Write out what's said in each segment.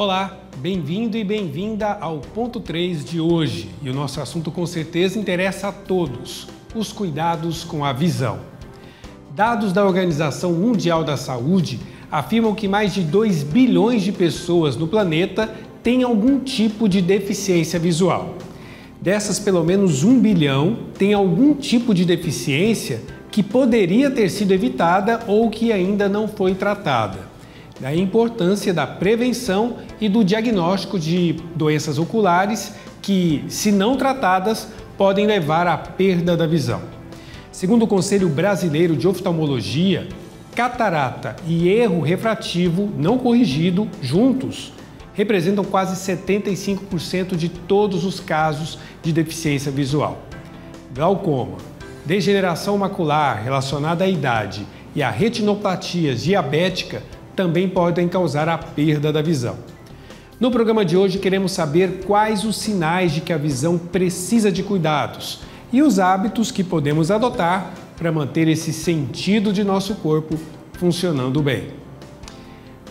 Olá, bem-vindo e bem-vinda ao Ponto 3 de hoje. E o nosso assunto com certeza interessa a todos, os cuidados com a visão. Dados da Organização Mundial da Saúde afirmam que mais de 2 bilhões de pessoas no planeta têm algum tipo de deficiência visual. Dessas, pelo menos 1 bilhão tem algum tipo de deficiência que poderia ter sido evitada ou que ainda não foi tratada. Daí a importância da prevenção e do diagnóstico de doenças oculares que, se não tratadas, podem levar à perda da visão. Segundo o Conselho Brasileiro de Oftalmologia, catarata e erro refrativo não corrigido juntos representam quase 75% de todos os casos de deficiência visual. Glaucoma, degeneração macular relacionada à idade e a retinopatia diabética também podem causar a perda da visão. No programa de hoje queremos saber quais os sinais de que a visão precisa de cuidados e os hábitos que podemos adotar para manter esse sentido de nosso corpo funcionando bem.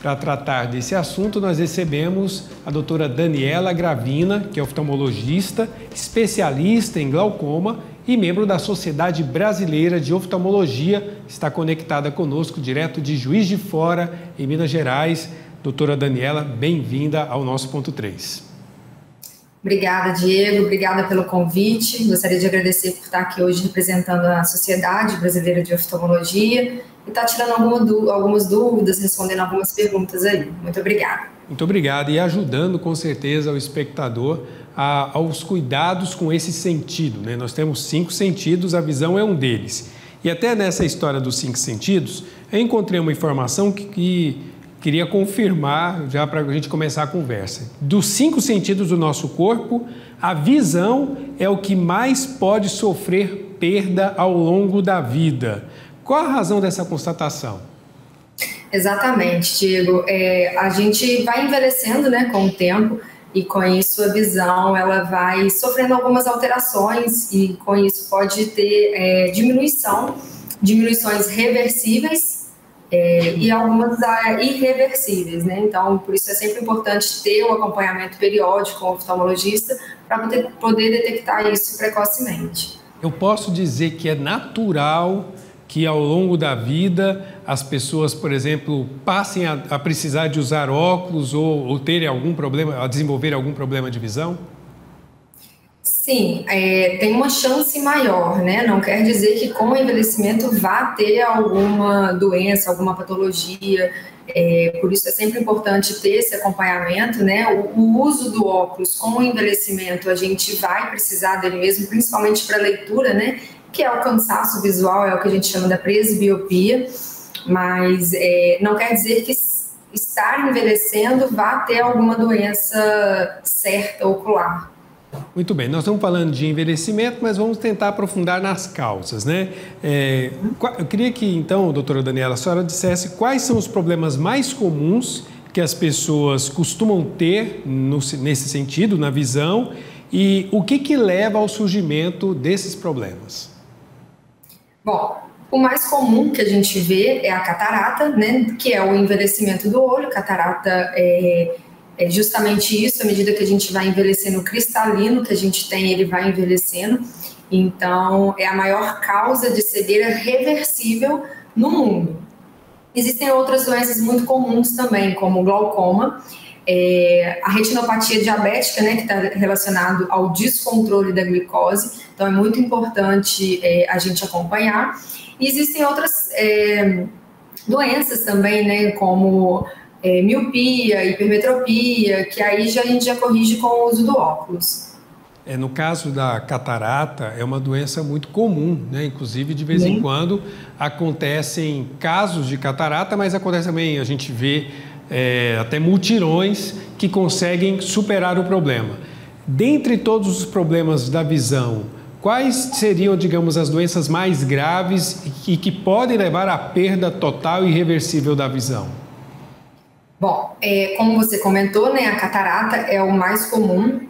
Para tratar desse assunto, nós recebemos a doutora Daniela Gravina, que é oftalmologista, especialista em glaucoma e membro da Sociedade Brasileira de Oftalmologia, está conectada conosco direto de Juiz de Fora, em Minas Gerais. Doutora Daniela, bem-vinda ao nosso Ponto 3. Obrigada, Diego. Obrigada pelo convite. Gostaria de agradecer por estar aqui hoje representando a Sociedade Brasileira de Oftalmologia e estar tirando algumas dúvidas, respondendo algumas perguntas aí. Muito obrigada. Muito obrigado e ajudando com certeza o espectador aos cuidados com esse sentido, né? Nós temos 5 sentidos, a visão é um deles. E até nessa história dos 5 sentidos, eu encontrei uma informação que queria confirmar, já para a gente começar a conversa. Dos 5 sentidos do nosso corpo, a visão é o que mais pode sofrer perda ao longo da vida. Qual a razão dessa constatação? Exatamente, Diego. A gente vai envelhecendo, né, com o tempo, e com isso a visão ela vai sofrendo algumas alterações e com isso pode ter diminuições reversíveis e algumas irreversíveis, né? Então, por isso é sempre importante ter um acompanhamento periódico com o oftalmologista para poder detectar isso precocemente. Eu posso dizer que é natural que ao longo da vida as pessoas, por exemplo, passem a precisar de usar óculos ou terem algum problema, a desenvolver algum problema de visão? Sim, tem uma chance maior, né? Não quer dizer que com o envelhecimento vá ter alguma doença, alguma patologia. Por isso é sempre importante ter esse acompanhamento, né? O uso do óculos com o envelhecimento, a gente vai precisar dele mesmo, principalmente para leitura, né? Que é o cansaço visual, é o que a gente chama da presbiopia, mas não quer dizer que estar envelhecendo vá ter alguma doença certa ocular. Muito bem, nós estamos falando de envelhecimento, mas vamos tentar aprofundar nas causas, né? Eu queria que, então, doutora Daniela, a senhora dissesse quais são os problemas mais comuns que as pessoas costumam ter nesse sentido, na visão, e o que leva ao surgimento desses problemas. Bom, o mais comum que a gente vê é a catarata, né? Que é o envelhecimento do olho. Catarata é justamente isso, à medida que a gente vai envelhecendo, o cristalino que a gente tem, ele vai envelhecendo. Então, é a maior causa de cegueira reversível no mundo. Existem outras doenças muito comuns também, como o glaucoma, a retinopatia diabética, né, que está relacionado ao descontrole da glicose. Então, é muito importante a gente acompanhar. E existem outras doenças também, né, como miopia, hipermetropia, que aí a gente já corrige com o uso do óculos. No caso da catarata, é uma doença muito comum, né? Inclusive, de vez em quando acontecem casos de catarata, mas acontece também, a gente vê até mutirões que conseguem superar o problema. Dentre todos os problemas da visão, quais seriam, digamos, as doenças mais graves e que podem levar à perda total e irreversível da visão? Bom, como você comentou, né, a catarata é o mais comum,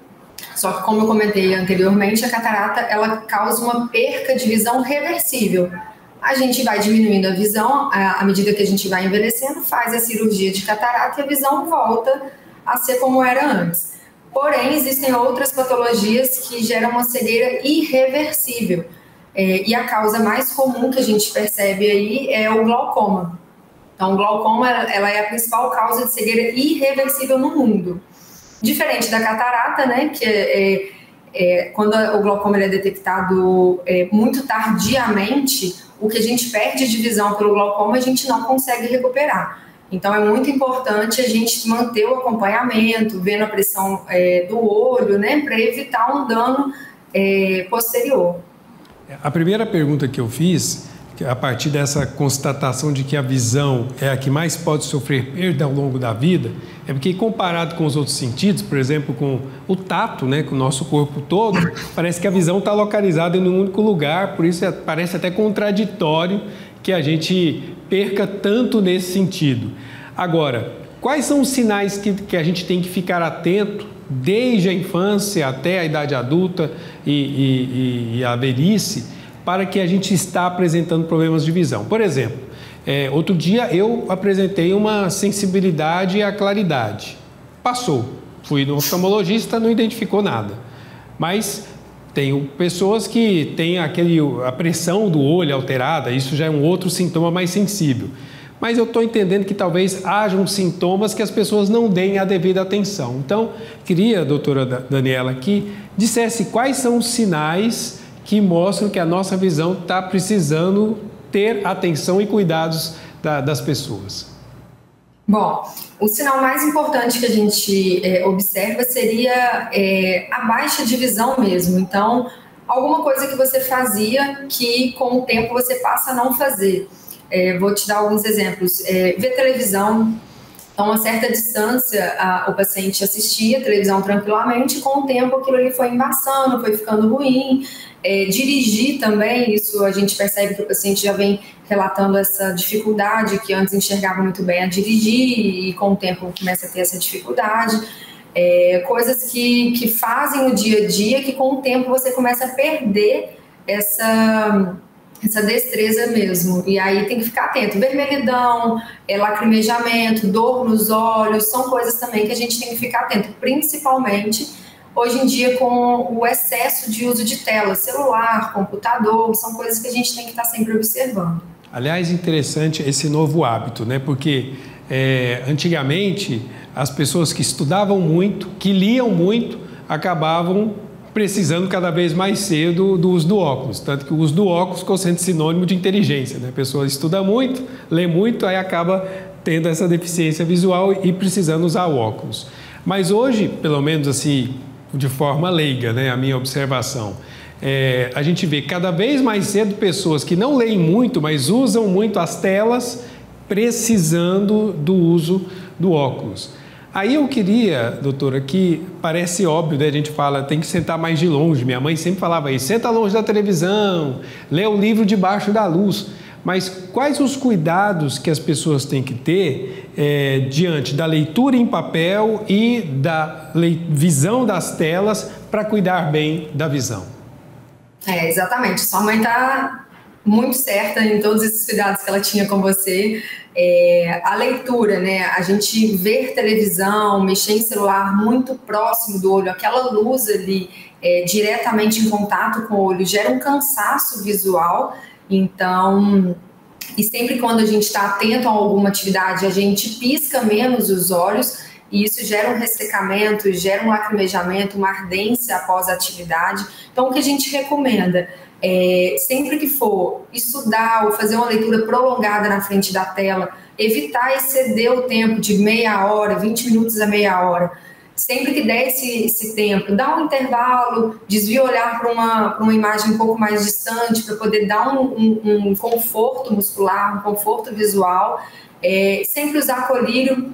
só que como eu comentei anteriormente, a catarata ela causa uma perca de visão reversível. A gente vai diminuindo a visão à medida que a gente vai envelhecendo, faz a cirurgia de catarata e a visão volta a ser como era antes. Porém, existem outras patologias que geram uma cegueira irreversível. E a causa mais comum que a gente percebe aí é o glaucoma. Então, o glaucoma ela é a principal causa de cegueira irreversível no mundo. Diferente da catarata, né, que quando o glaucoma é detectado muito tardiamente, o que a gente perde de visão pelo glaucoma a gente não consegue recuperar. Então, é muito importante a gente manter o acompanhamento, vendo a pressão do olho, né, para evitar um dano posterior. A primeira pergunta que eu fiz, a partir dessa constatação de que a visão é a que mais pode sofrer perda ao longo da vida, é porque comparado com os outros sentidos, por exemplo, com o tato, né, com o nosso corpo todo, parece que a visão está localizada em um único lugar, por isso parece até contraditório que a gente perca tanto nesse sentido. Agora, quais são os sinais que a gente tem que ficar atento desde a infância até a idade adulta e a velhice, para que a gente está apresentando problemas de visão? Por exemplo, outro dia eu apresentei uma sensibilidade à claridade. Passou. Fui no oftalmologista, não identificou nada. Mas tenho pessoas que têm a pressão do olho alterada, isso já é um outro sintoma mais sensível. Mas eu estou entendendo que talvez hajam sintomas que as pessoas não deem a devida atenção. Então, queria, doutora Daniela, que dissesse quais são os sinais que mostram que a nossa visão está precisando ter atenção e cuidados das pessoas. Bom, o sinal mais importante que a gente observa seria a baixa de visão mesmo. Então, alguma coisa que você fazia que com o tempo você passa a não fazer. Vou te dar alguns exemplos. Ver televisão, a uma certa distância o paciente assistia a televisão tranquilamente, com o tempo aquilo ali foi embaçando, foi ficando ruim. Dirigir também, isso a gente percebe que o paciente já vem relatando essa dificuldade, que antes enxergava muito bem a dirigir e com o tempo começa a ter essa dificuldade. Coisas que fazem o dia a dia, que com o tempo você começa a perder essa destreza mesmo, e aí tem que ficar atento. Vermelhidão, lacrimejamento, dor nos olhos, são coisas também que a gente tem que ficar atento, principalmente hoje em dia com o excesso de uso de tela, celular, computador, são coisas que a gente tem que estar sempre observando. Aliás, interessante esse novo hábito, né? Porque antigamente as pessoas que estudavam muito, que liam muito, acabavam precisando cada vez mais cedo do uso do óculos, tanto que o uso do óculos ficou sendo sinônimo de inteligência, né? A pessoa estuda muito, lê muito, aí acaba tendo essa deficiência visual e precisando usar o óculos. Mas hoje, pelo menos assim, de forma leiga, né, a minha observação, a gente vê cada vez mais cedo pessoas que não leem muito, mas usam muito as telas, precisando do uso do óculos. Aí eu queria, doutora, que parece óbvio, né? A gente fala, tem que sentar mais de longe. Minha mãe sempre falava isso, senta longe da televisão, lê o livro debaixo da luz. Mas quais os cuidados que as pessoas têm que ter diante da leitura em papel e da visão das telas para cuidar bem da visão? Exatamente. Sua mãe está muito certa em todos esses cuidados que ela tinha com você. A leitura, né? A gente ver televisão, mexer em celular muito próximo do olho, aquela luz ali diretamente em contato com o olho gera um cansaço visual. Então, e sempre quando a gente está atento a alguma atividade, a gente pisca menos os olhos e isso gera um ressecamento, gera um lacrimejamento, uma ardência após a atividade. Então, o que a gente recomenda? Sempre que for estudar ou fazer uma leitura prolongada na frente da tela, evitar exceder o tempo de meia hora, 20 minutos a meia hora. Sempre que der esse tempo, dá um intervalo, desvia o olhar para uma imagem um pouco mais distante, para poder dar um conforto muscular, um conforto visual. Sempre usar colírio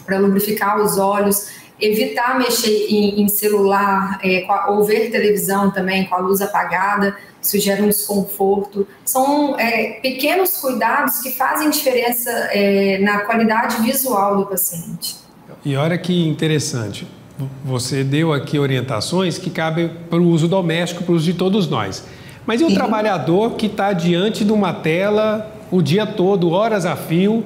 para lubrificar os olhos, evitar mexer em celular ou ver televisão também com a luz apagada, isso gera um desconforto. São pequenos cuidados que fazem diferença na qualidade visual do paciente. E olha que interessante, você deu aqui orientações que cabem para o uso doméstico, para o uso de todos nós. Mas e o trabalhador que está diante de uma tela o dia todo, horas a fio,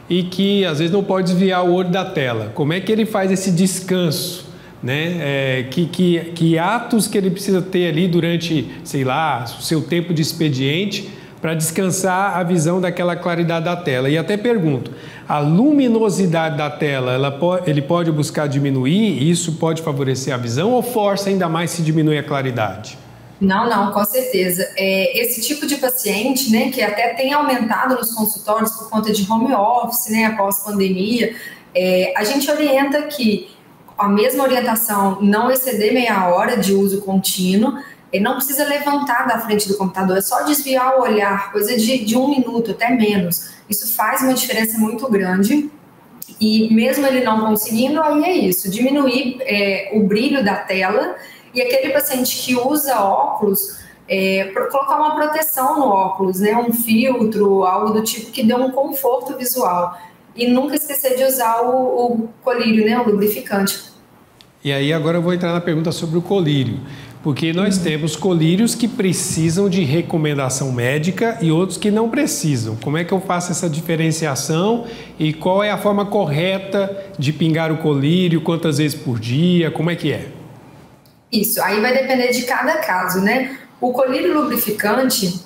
e que às vezes não pode desviar o olho da tela. Como é que ele faz esse descanso, né? Que atos que ele precisa ter ali durante, sei lá, o seu tempo de expediente para descansar a visão daquela claridade da tela? E até pergunto, a luminosidade da tela, ele pode buscar diminuir, e isso pode favorecer a visão ou força ainda mais se diminui a claridade? Não, com certeza. Esse tipo de paciente, né, que até tem aumentado nos consultórios por conta de home office, né, após pandemia, a gente orienta que a mesma orientação, não exceder meia hora de uso contínuo, não precisa levantar da frente do computador, é só desviar o olhar, coisa de 1 minuto, até menos. Isso faz uma diferença muito grande. E mesmo ele não conseguindo, aí é isso, diminuir o brilho da tela. E aquele paciente que usa óculos, colocar uma proteção no óculos, né? Um filtro, algo do tipo que dê um conforto visual. E nunca esquecer de usar o colírio, né? O lubrificante. E aí agora eu vou entrar na pergunta sobre o colírio. Porque nós temos colírios que precisam de recomendação médica e outros que não precisam. Como é que eu faço essa diferenciação e qual é a forma correta de pingar o colírio, quantas vezes por dia, como é que é? Isso, aí vai depender de cada caso, né? O colírio lubrificante,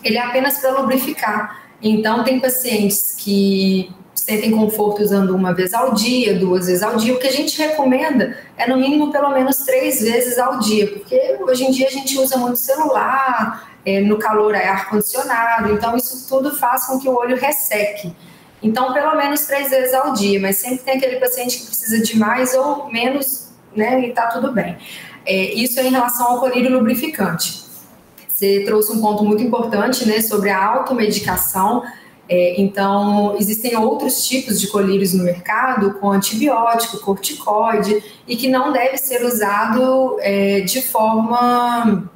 ele é apenas para lubrificar. Então, tem pacientes que sentem conforto usando 1 vez ao dia, 2 vezes ao dia. O que a gente recomenda é, no mínimo, pelo menos 3 vezes ao dia, porque hoje em dia a gente usa muito celular, no calor é ar-condicionado, então isso tudo faz com que o olho resseque. Então, pelo menos 3 vezes ao dia, mas sempre tem aquele paciente que precisa de mais ou menos, né, e tá tudo bem. Isso é em relação ao colírio lubrificante. Você trouxe um ponto muito importante, né, sobre a automedicação. Então, existem outros tipos de colírios no mercado, com antibiótico, corticoide, e que não deve ser usado de forma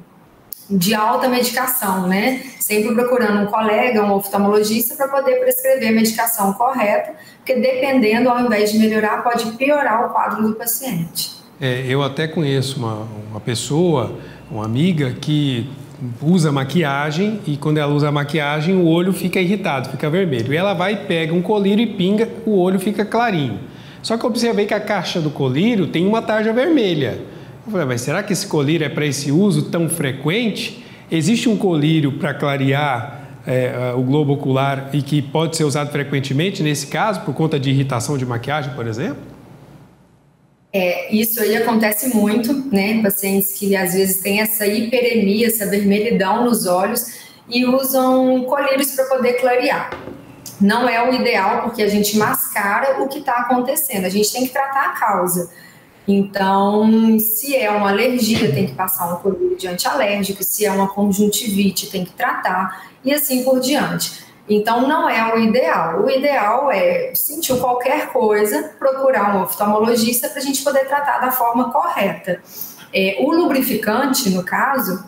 de alta medicação, né? Sempre procurando um colega, um oftalmologista, para poder prescrever a medicação correta, porque dependendo, ao invés de melhorar, pode piorar o quadro do paciente. Eu até conheço uma pessoa, uma amiga, que usa maquiagem e quando ela usa a maquiagem o olho fica irritado, fica vermelho. E ela vai, pega um colírio e pinga, o olho fica clarinho. Só que eu observei que a caixa do colírio tem uma tarja vermelha. Eu falei, mas será que esse colírio é para esse uso tão frequente? Existe um colírio para clarear o globo ocular e que pode ser usado frequentemente nesse caso, por conta de irritação de maquiagem, por exemplo? Isso aí acontece muito, né? Pacientes que às vezes têm essa hiperemia, essa vermelhidão nos olhos e usam colírios para poder clarear. Não é o ideal porque a gente mascara o que está acontecendo, a gente tem que tratar a causa. Então, se é uma alergia, tem que passar um colírio de antialérgico, se é uma conjuntivite, tem que tratar e assim por diante. Então, não é o ideal. O ideal é, sentir qualquer coisa, procurar um oftalmologista para a gente poder tratar da forma correta. O lubrificante, no caso,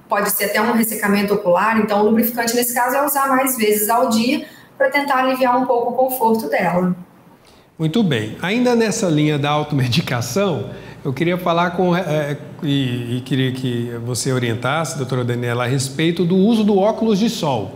pode ser até um ressecamento ocular, então o lubrificante, nesse caso, é usar mais vezes ao dia para tentar aliviar um pouco o conforto dela. Muito bem. Ainda nessa linha da automedicação, eu queria falar e queria que você orientasse, doutora Daniela, a respeito do uso do óculos de sol,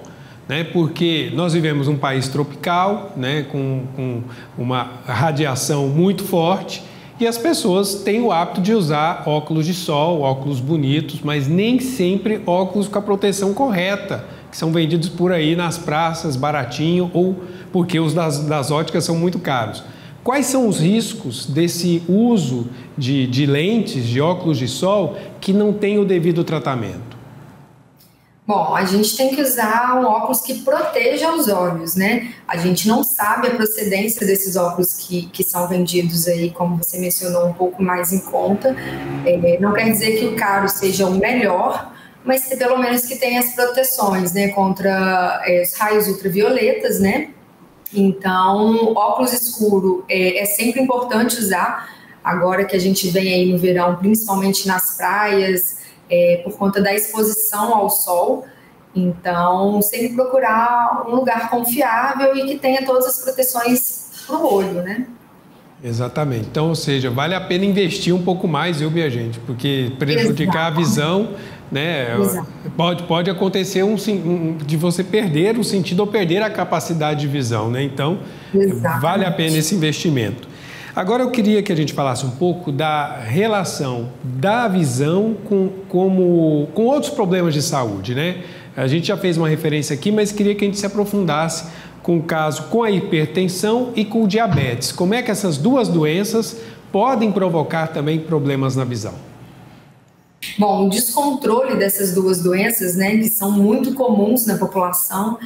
né? Porque nós vivemos um país tropical, né? Com uma radiação muito forte e as pessoas têm o hábito de usar óculos de sol, óculos bonitos, mas nem sempre óculos com a proteção correta, que são vendidos por aí nas praças, baratinho, ou porque os das óticas são muito caros. Quais são os riscos desse uso de lentes, de óculos de sol, que não tem o devido tratamento? Bom, a gente tem que usar um óculos que proteja os olhos, né? A gente não sabe a procedência desses óculos que são vendidos aí, como você mencionou, um pouco mais em conta. Não quer dizer que o caro seja o melhor, mas pelo menos que tenha as proteções, né? Contra os raios ultravioletas, né? Então, óculos escuro é sempre importante usar, agora que a gente vem aí no verão, principalmente nas praias, por conta da exposição ao sol. Então, sempre procurar um lugar confiável e que tenha todas as proteções para o olho, né? Exatamente. Então, ou seja, vale a pena investir um pouco mais, viu, minha gente? Porque prejudicar a visão, né? Pode acontecer de você perder o sentido ou perder a capacidade de visão, né? Então, vale a pena esse investimento. Agora, eu queria que a gente falasse um pouco da relação da visão com outros problemas de saúde, né? A gente já fez uma referência aqui, mas queria que a gente se aprofundasse com o caso com a hipertensão e com o diabetes. Como é que essas duas doenças podem provocar também problemas na visão? Bom, o descontrole dessas duas doenças, né, que são muito comuns na população,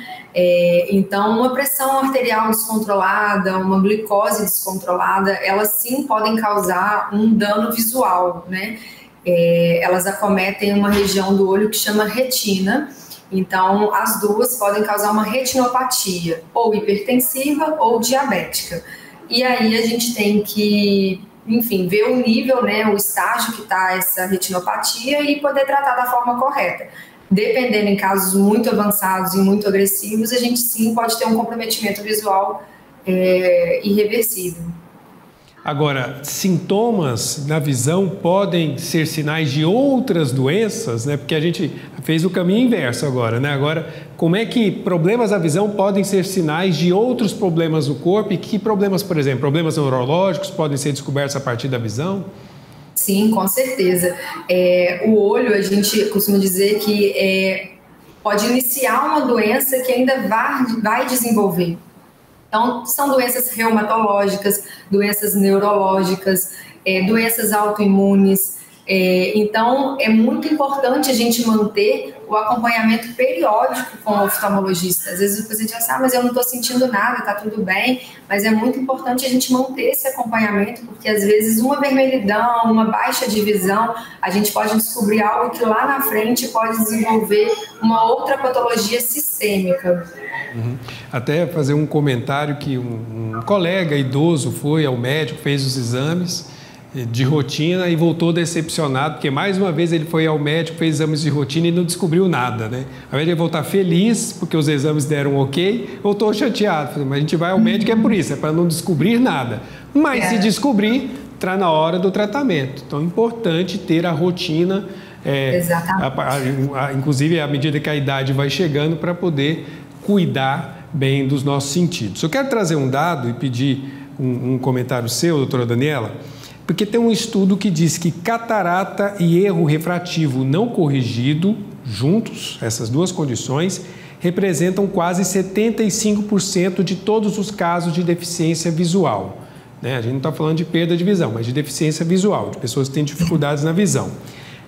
então uma pressão arterial descontrolada, uma glicose descontrolada, elas sim podem causar um dano visual, né? Elas acometem uma região do olho que chama retina. Então, as duas podem causar uma retinopatia, ou hipertensiva ou diabética. E aí a gente tem que, enfim, ver o nível, né, o estágio que está essa retinopatia e poder tratar da forma correta. Dependendo em casos muito avançados e muito agressivos, a gente sim pode ter um comprometimento visual irreversível. Agora, sintomas na visão podem ser sinais de outras doenças, né? Porque a gente fez o caminho inverso agora, né? Agora, como é que problemas da visão podem ser sinais de outros problemas no corpo? E que problemas, por exemplo, problemas neurológicos podem ser descobertos a partir da visão? Sim, com certeza. O olho, a gente costuma dizer que pode iniciar uma doença que ainda vai desenvolver. Então, são doenças reumatológicas, doenças neurológicas, doenças autoimunes. Então, é muito importante a gente manter o acompanhamento periódico com o oftalmologista. Às vezes o paciente diz, mas eu não estou sentindo nada, está tudo bem. Mas é muito importante a gente manter esse acompanhamento, porque às vezes uma vermelhidão, uma baixa de visão, a gente pode descobrir algo que lá na frente pode desenvolver uma outra patologia sistêmica. Até fazer um comentário que um colega idoso foi ao médico, fez os exames de rotina e voltou decepcionado, porque mais uma vez ele foi ao médico, fez exames de rotina e não descobriu nada, né? Ao invés de ele voltar feliz, porque os exames deram ok, voltou chateado. Mas a gente vai ao médico é por isso, é para não descobrir nada. Mas se descobrir, está na hora do tratamento. Então é importante ter a rotina, inclusive à medida que a idade vai chegando, para poder cuidar bem dos nossos sentidos. Eu quero trazer um dado e pedir um comentário seu, doutora Daniela, porque tem um estudo que diz que catarata e erro refrativo não corrigido, juntos, essas duas condições, representam quase 75% de todos os casos de deficiência visual. A gente não está falando de perda de visão, mas de deficiência visual, de pessoas que têm dificuldades na visão.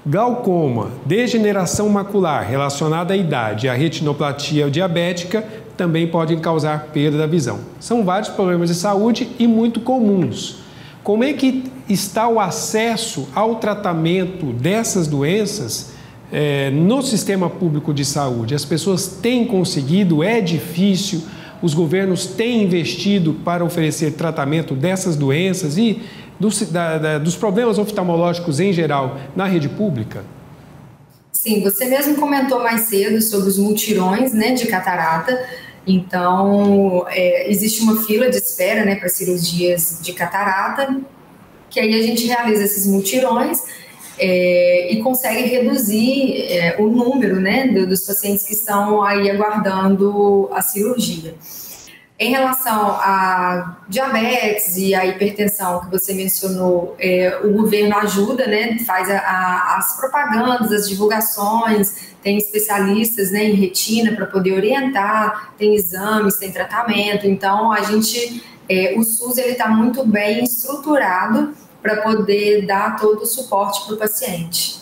Glaucoma, degeneração macular relacionada à idade e à retinopatia diabética também podem causar perda da visão. São vários problemas de saúde e muito comuns. Como é que está o acesso ao tratamento dessas doenças no sistema público de saúde? As pessoas têm conseguido? É difícil? Os governos têm investido para oferecer tratamento dessas doenças e dos problemas oftalmológicos em geral na rede pública? Sim, você mesmo comentou mais cedo sobre os mutirões, né, de catarata. Então, existe uma fila de espera, né, para cirurgias de catarata, que aí a gente realiza esses mutirões e consegue reduzir o número, né, dos pacientes que estão aí aguardando a cirurgia. Em relação a diabetes e a hipertensão que você mencionou, o governo ajuda, né, faz as propagandas, as divulgações, tem especialistas, né, em retina para poder orientar, tem exames, tem tratamento. Então, o SUS está muito bem estruturado para poder dar todo o suporte para o paciente.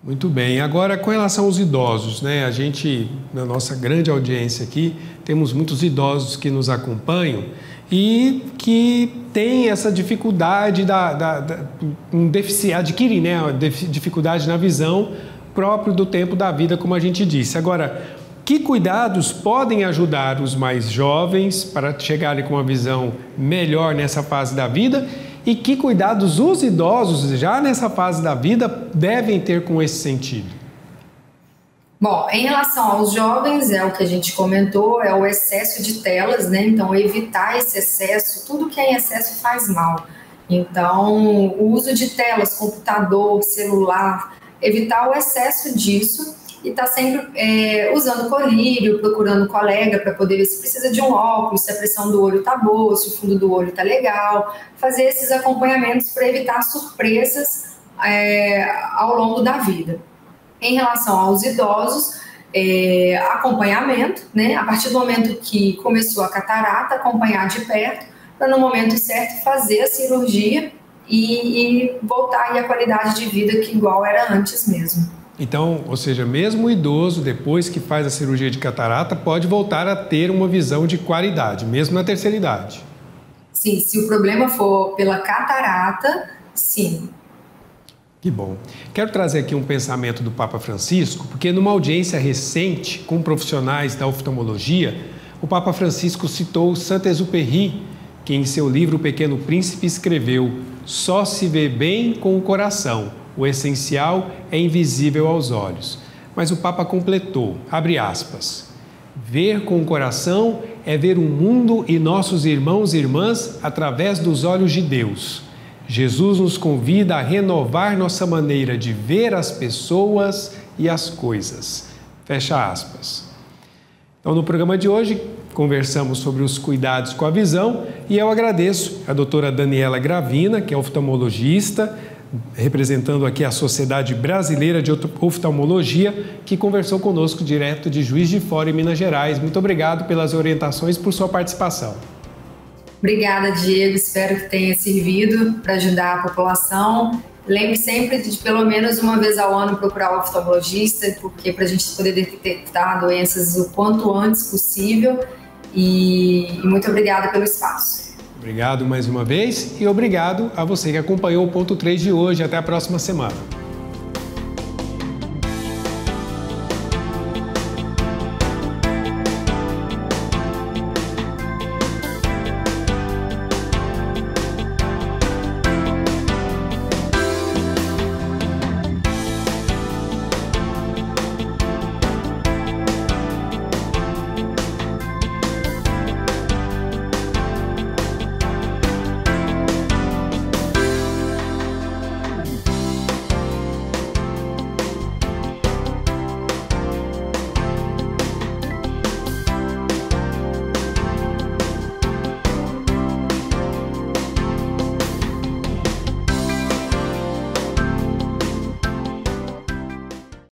Muito bem. Agora, com relação aos idosos, né? A gente, na nossa grande audiência aqui, temos muitos idosos que nos acompanham e que têm essa dificuldade adquirem, né, a dificuldade na visão próprio do tempo da vida, como a gente disse. Agora, que cuidados podem ajudar os mais jovens para chegarem com uma visão melhor nessa fase da vida? E que cuidados os idosos, já nessa fase da vida, devem ter com esse sentido? Bom, em relação aos jovens, é o que a gente comentou, é o excesso de telas, né? Então, evitar esse excesso, tudo que é em excesso faz mal. Então, o uso de telas, computador, celular, evitar o excesso disso e estar sempre usando colírio, procurando colega para poder ver se precisa de um óculos, se a pressão do olho está boa, se o fundo do olho está legal, fazer esses acompanhamentos para evitar surpresas ao longo da vida. Em relação aos idosos, acompanhamento, né? A partir do momento que começou a catarata, acompanhar de perto, para no momento certo fazer a cirurgia e voltar aí à qualidade de vida que igual era antes mesmo. Então, ou seja, mesmo o idoso, depois que faz a cirurgia de catarata, pode voltar a ter uma visão de qualidade, mesmo na terceira idade. Sim, se o problema for pela catarata, sim. Que bom. Quero trazer aqui um pensamento do Papa Francisco, porque numa audiência recente com profissionais da oftalmologia, o Papa Francisco citou Saint-Exupéry, que em seu livro O Pequeno Príncipe escreveu: "Só se vê bem com o coração, o essencial é invisível aos olhos." Mas o Papa completou, abre aspas, "Ver com o coração é ver o mundo e nossos irmãos e irmãs através dos olhos de Deus. Jesus nos convida a renovar nossa maneira de ver as pessoas e as coisas." Fecha aspas. Então, no programa de hoje, conversamos sobre os cuidados com a visão e eu agradeço a doutora Daniela Gravina, que é oftalmologista, representando aqui a Sociedade Brasileira de Oftalmologia, que conversou conosco direto de Juiz de Fora, em Minas Gerais. Muito obrigado pelas orientações e por sua participação. Obrigada, Diego. Espero que tenha servido para ajudar a população. Lembre sempre de pelo menos uma vez ao ano procurar o oftalmologista, porque para a gente poder detectar doenças o quanto antes possível. E muito obrigada pelo espaço. Obrigado mais uma vez e obrigado a você que acompanhou o Ponto 3 de hoje. Até a próxima semana.